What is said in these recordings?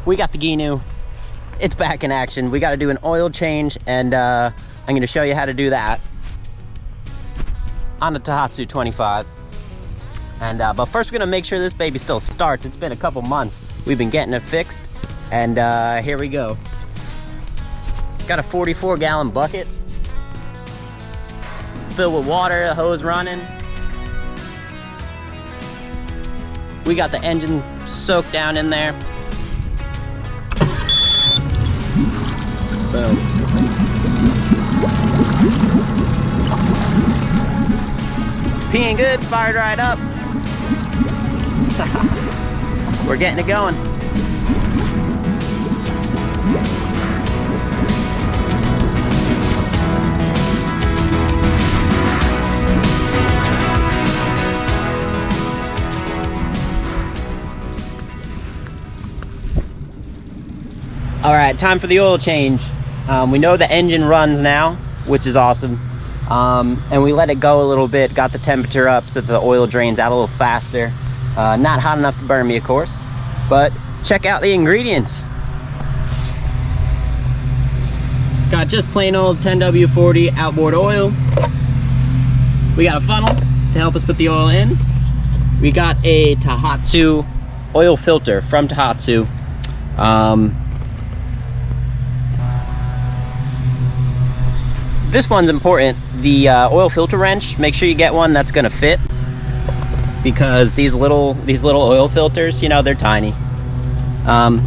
we got the Gheenoe. It's back in action. We got to do an oil change, and I'm going to show you how to do that on the Tohatsu 25. And but first we're going to make sure this baby still starts. It's been a couple months. We've been getting it fixed, and here we go. Got a 44-gallon bucket filled with water, the hose running. We got the engine soaked down in there. Boom. Peeing good, fired right up. We're getting it going. All right, time for the oil change. We know the engine runs now, which is awesome. And we let it go a little bit, got the temperature up so that the oil drains out a little faster. Not hot enough to burn me, of course, but check out the ingredients. Got just plain old 10W40 outboard oil. We got a funnel to help us put the oil in. We got a Tohatsu oil filter from Tohatsu. This one's important. The oil filter wrench, make sure you get one that's gonna fit, because these little oil filters, you know, they're tiny. And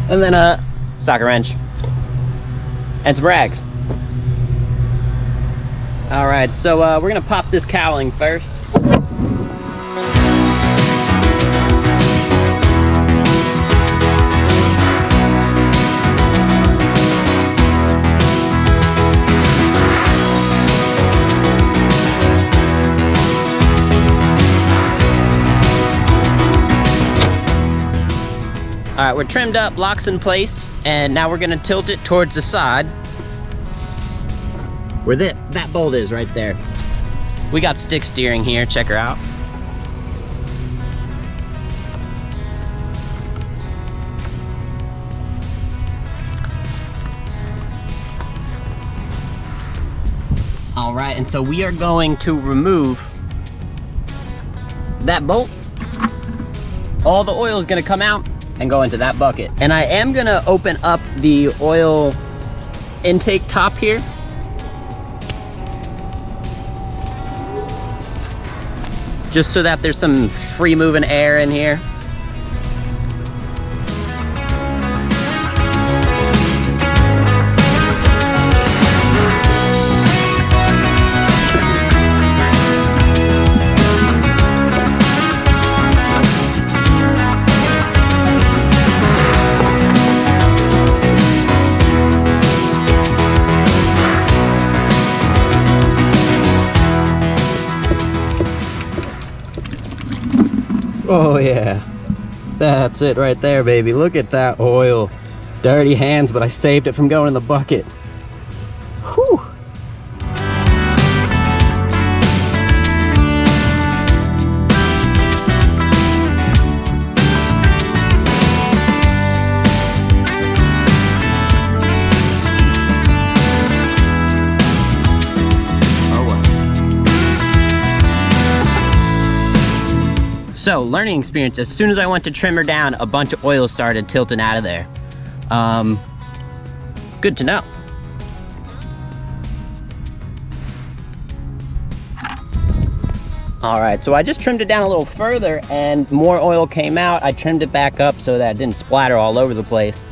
then a socket wrench and some rags. All right, so we're gonna pop this cowling first. All right, we're trimmed up, locks in place, and now we're gonna tilt it towards the side where that bolt is right there. We got stick steering here, check her out. All right, and so we are going to remove that bolt. All the oil is gonna come out and go into that bucket. And I am gonna open up the oil intake top here. Just so that there's some free moving air in here. Oh yeah, that's it right there, baby. Look at that oil. Dirty hands, but I saved it from going in the bucket. Whew. So, learning experience, as soon as I went to trim her down, a bunch of oil started tilting out of there. Good to know. All right, so I just trimmed it down a little further and more oil came out. I trimmed it back up so that it didn't splatter all over the place.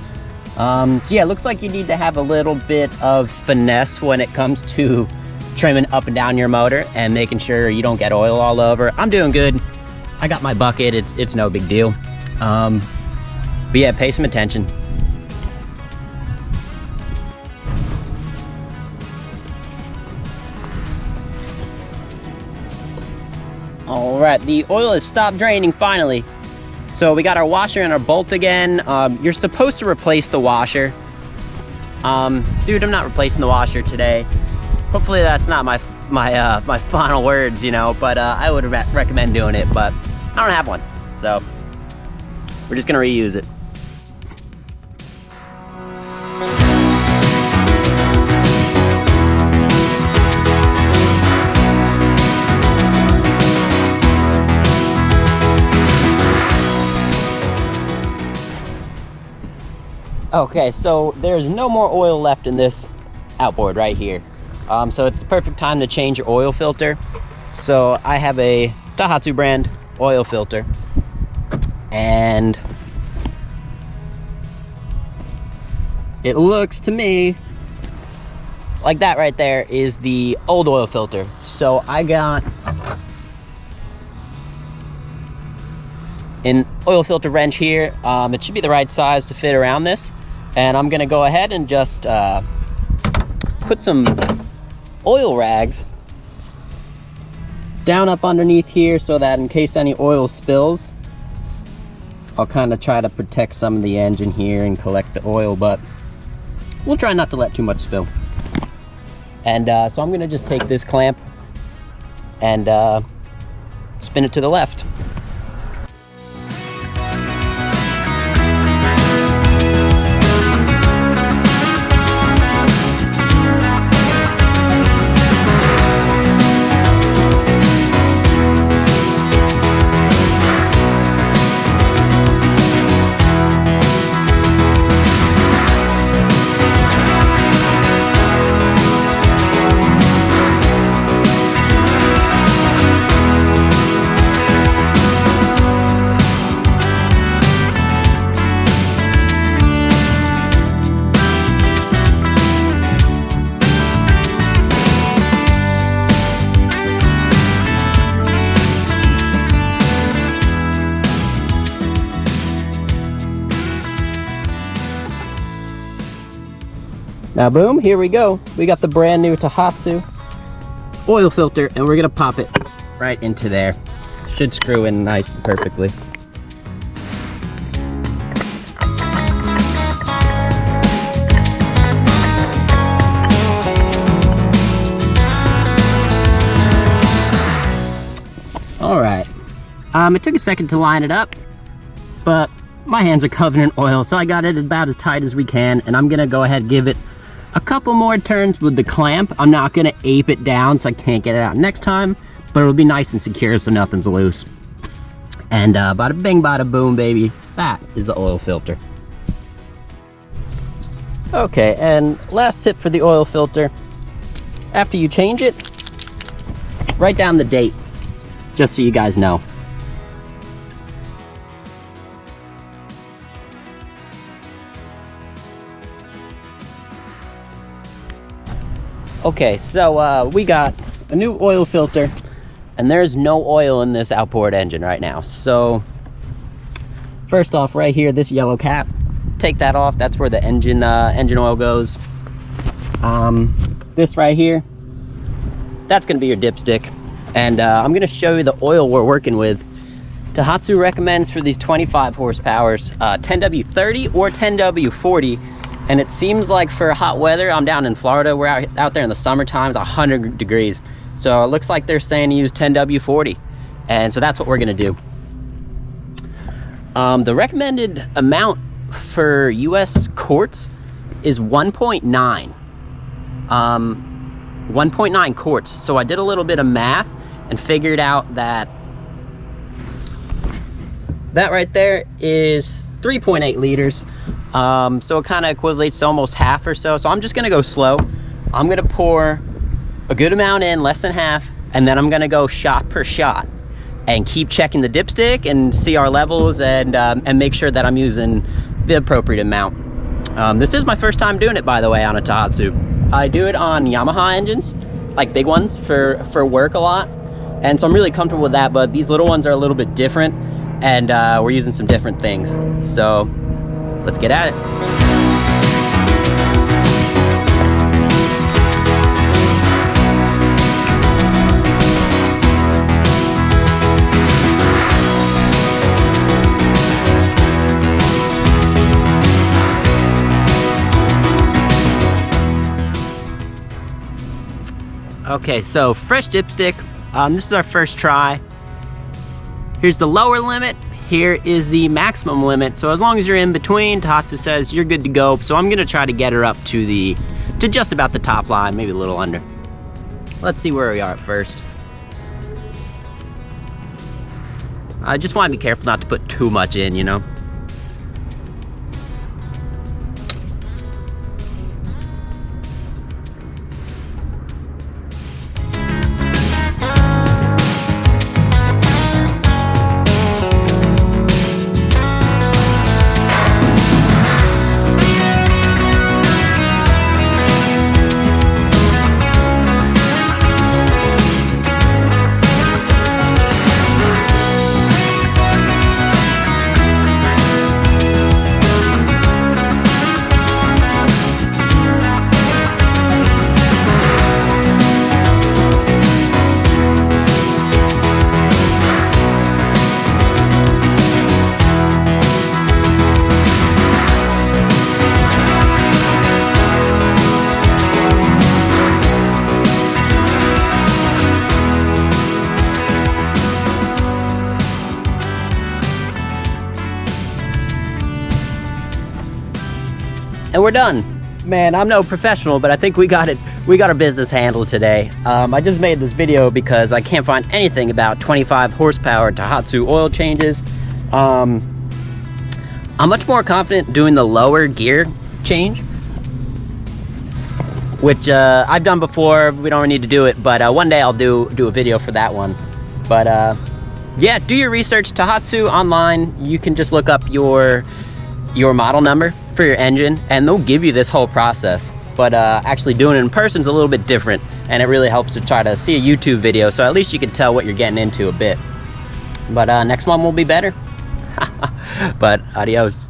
So yeah, it looks like you need to have a little bit of finesse when it comes to trimming up and down your motor and making sure you don't get oil all over. I'm doing good. I got my bucket, it's no big deal. But yeah, pay some attention. All right, the oil has stopped draining finally. So we got our washer and our bolt again. You're supposed to replace the washer. Dude, I'm not replacing the washer today. Hopefully that's not my final words, you know, but I would recommend doing it, but I don't have one, so We're just gonna reuse it. Okay, so there's no more oil left in this outboard right here. So it's the perfect time to change your oil filter. So I have a Tohatsu brand oil filter, and it looks to me like that right there is the old oil filter. So I got an oil filter wrench here. It should be the right size to fit around this. And I'm gonna go ahead and just put some oil rags down up underneath here so that in case any oil spills, I'll kind of try to protect some of the engine here and collect the oil, but we'll try not to let too much spill. And so I'm gonna just take this clamp and spin it to the left. Now boom, here we go. We got the brand new Tohatsu oil filter, and we're gonna pop it right into there. Should screw in nice and perfectly. All right, it took a second to line it up, but my hands are covered in oil, so I got it about as tight as we can, and I'm gonna go ahead and give it a couple more turns with the clamp. I'm not gonna ape it down so I can't get it out next time, but it'll be nice and secure so nothing's loose. And bada bing, bada boom, baby. That is the oil filter. Okay, and last tip for the oil filter. After you change it, write down the date, just so you guys know. Okay, so we got a new oil filter, and there's no oil in this outboard engine right now. So first off, right here, this yellow cap, take that off. That's where the engine oil goes. This right here, that's gonna be your dipstick. And I'm gonna show you the oil we're working with. Tohatsu recommends for these 25 horsepowers 10W30 or 10W40. And it seems like for hot weather, I'm down in Florida, we're out there in the summertime, it's 100 degrees. So it looks like they're saying to use 10W40. And so that's what we're gonna do. The recommended amount for US quarts is 1.9. 1.9 quarts. So I did a little bit of math and figured out that that right there is 3.8 liters. So it kind of equates to almost half or so. So I'm just gonna go slow. I'm gonna pour a good amount in, less than half, and then I'm gonna go shot per shot and keep checking the dipstick and see our levels and make sure that I'm using the appropriate amount. This is my first time doing it, by the way, on a Tohatsu. I do it on Yamaha engines, like big ones for work a lot. And so I'm really comfortable with that, but these little ones are a little bit different, and we're using some different things. So let's get at it. Okay, so fresh dipstick. This is our first try. Here's the lower limit, here is the maximum limit. So as long as you're in between, Tohatsu says you're good to go. So I'm gonna try to get her up to just about the top line, maybe a little under. Let's see where we are at first. I just want to be careful not to put too much in, you know? And we're done. Man, I'm no professional, but I think we got our business handled today. I just made this video because I can't find anything about 25 horsepower Tohatsu oil changes. I'm much more confident doing the lower gear change, which I've done before. We don't need to do it, but one day I'll do a video for that one. But yeah, do your research. Tohatsu online, you can just look up your model number for your engine and they'll give you this whole process. But actually doing it in person is a little bit different, and it really helps to try to see a YouTube video, so at least you can tell what you're getting into a bit. But next one will be better. But adios.